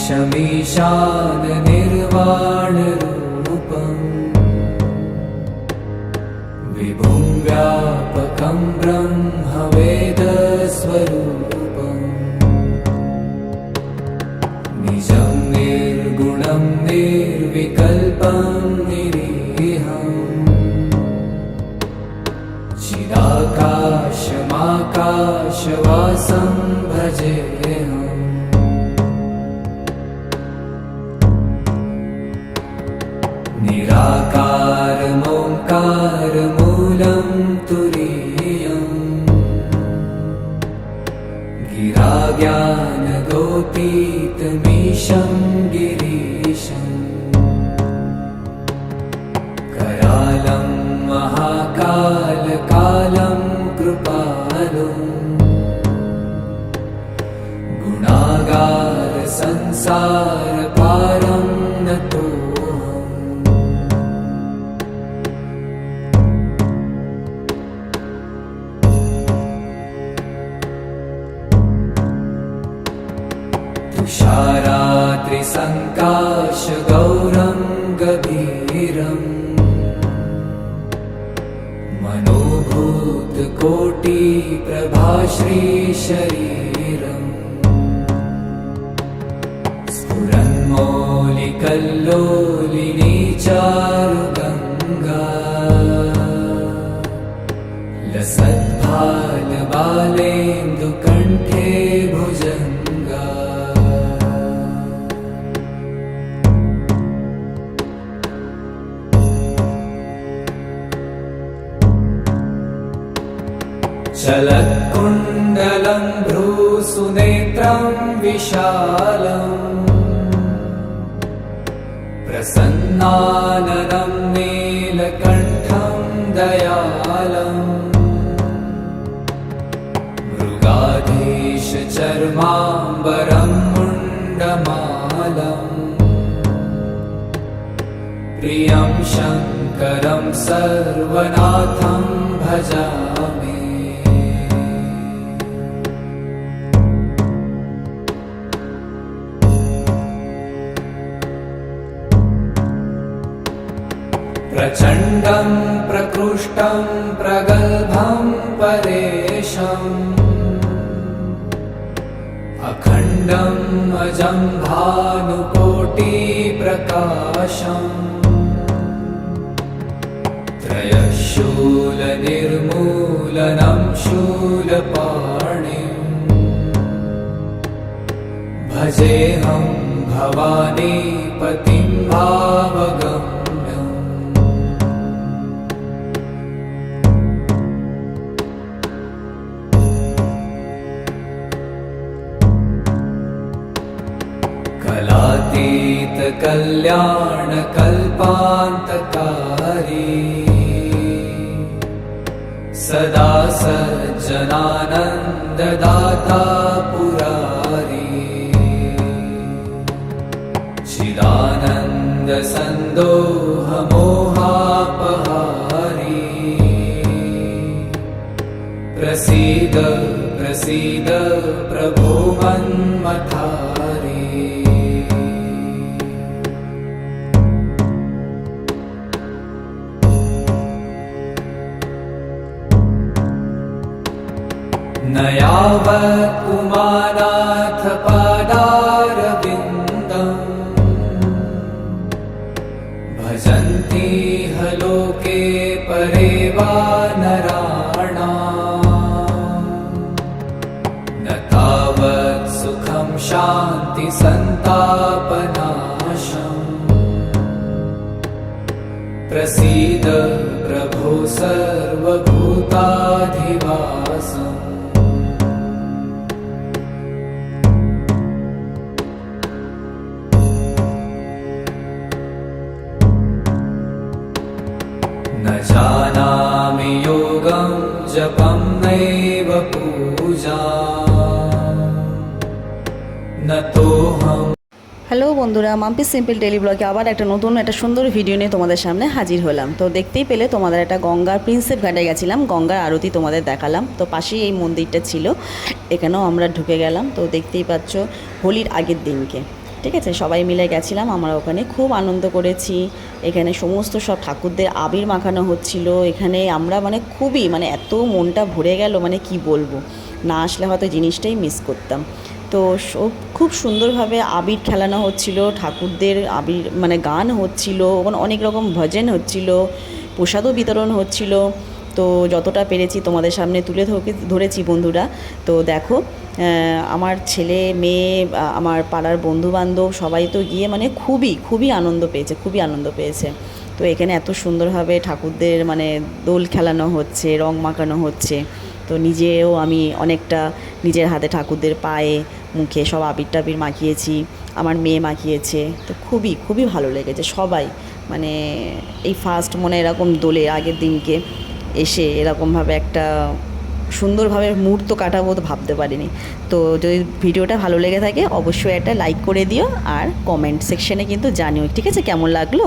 ईशमीशान निर्वाणरूपम् विभुं व्यापकं ब्रह्मवेदस्वरूपम् निजं निर्गुणं निर्विकल्पं निरीहम् चिदाकाशमाकाशवासं भजेऽहम् निराकारमोङ्कारमूलं तुरीयम् गिराज्ञानगोतीतमीशं गिरीशम् करालं महाकालकालं कृपालुम् गुणागारसंसारपारं नतोऽहम् तुषारात्रिसङ्काशगौरं गभीरम् मनोभूतकोटिप्रभाश्रीशरीरम् स्फुरन्मौलिकल्लोलिनी चारुगङ्गा लसद्भालबालेन्दुकण्ठे भुजङ्गा चलत्कुण्डलं भ्रूसुनेत्रं विशालम् प्रसन्नाननं नीलकण्ठं दयालम् मृगाधीशचर्माम्बरं मुण्डमालम् प्रियं शङ्करं सर्वनाथं भजामि प्रचण्डं प्रकृष्टं प्रगल्भं परेशम् अखण्डम् अजं भानुकोटिप्रकाशम् त्रयशूलनिर्मूलनं शूलपाणिम् भजेऽहं भवानीपतिं भावगम् कलातीतकल्याणकल्पान्तकारी सदा सज्जनानन्ददाता पुरारी चिदानन्दसन्दोहमोहापहारी प्रसीद प्रसीद प्रभो मन्मथारी न यावत् उमानाथ पादारविन्दम् भजन्ति ह लोके परे वा नराणाम् न तावत् सुखं शान्ति सन्तापनाशम् प्रसीद प्रभो सर्वभूताधिवासम् न जानामि योगं जपं नैव पूजा न तोऽहम्। হ্যালো বন্ধুরা, মাম্পি সিম্পল ডেলি ব্লগে আবার একটা নতুন একটা সুন্দর ভিডিও নিয়ে তোমাদের সামনে হাজির হলাম। তো দেখতেই পেলে তোমাদের একটা গঙ্গার প্রিন্সেপ ঘাটে গেছিলাম, গঙ্গার আরতি তোমাদের দেখালাম। তো পাশেই এই মন্দিরটা ছিল, এখানেও আমরা ঢুকে গেলাম। তো দেখতেই পাচ্ছ হোলির আগের দিনকে ঠিক আছে, সবাই মিলে গেছিলাম আমরা ওখানে, খুব আনন্দ করেছি। এখানে সমস্ত সব ঠাকুরদের আবির মাখানো হচ্ছিল। এখানে আমরা মানে খুবই মানে এত মনটা ভরে গেল, মানে কি বলবো, না আসলে হয়তো জিনিসটাই মিস করতাম। তো সব খুব সুন্দরভাবে আবির খেলানো হচ্ছিল, ঠাকুরদের আবির মানে গান হচ্ছিল, ওখানে অনেক রকম ভজন হচ্ছিল, প্রসাদও বিতরণ হচ্ছিল। তো যতটা পেরেছি তোমাদের সামনে তুলে ধরেছি বন্ধুরা। তো দেখো আমার ছেলে মেয়ে আমার পাড়ার বন্ধুবান্ধব সবাই তো গিয়ে মানে খুবই খুবই আনন্দ পেয়েছে, খুবই আনন্দ পেয়েছে। তো এখানে এত সুন্দরভাবে ঠাকুরদের মানে দোল খেলানো হচ্ছে, রং মাখানো হচ্ছে। তো নিজেও আমি অনেকটা নিজের হাতে ঠাকুরদের পায়ে মুখে সব আবির টাবির মাখিয়েছি, আমার মেয়ে মাখিয়েছে। তো খুবই খুবই ভালো লেগেছে সবাই, মানে এই ফার্স্ট মনে এরকম দোলে আগের দিনকে এসে এরকমভাবে একটা সুন্দরভাবে মুহূর্ত কাটাবো তো ভাবতে পারিনি। তো যদি ভিডিওটা ভালো লেগে থাকে অবশ্যই একটা লাইক করে দিও, আর কমেন্ট সেকশনে কিন্তু জানিও, ঠিক আছে, কেমন লাগলো।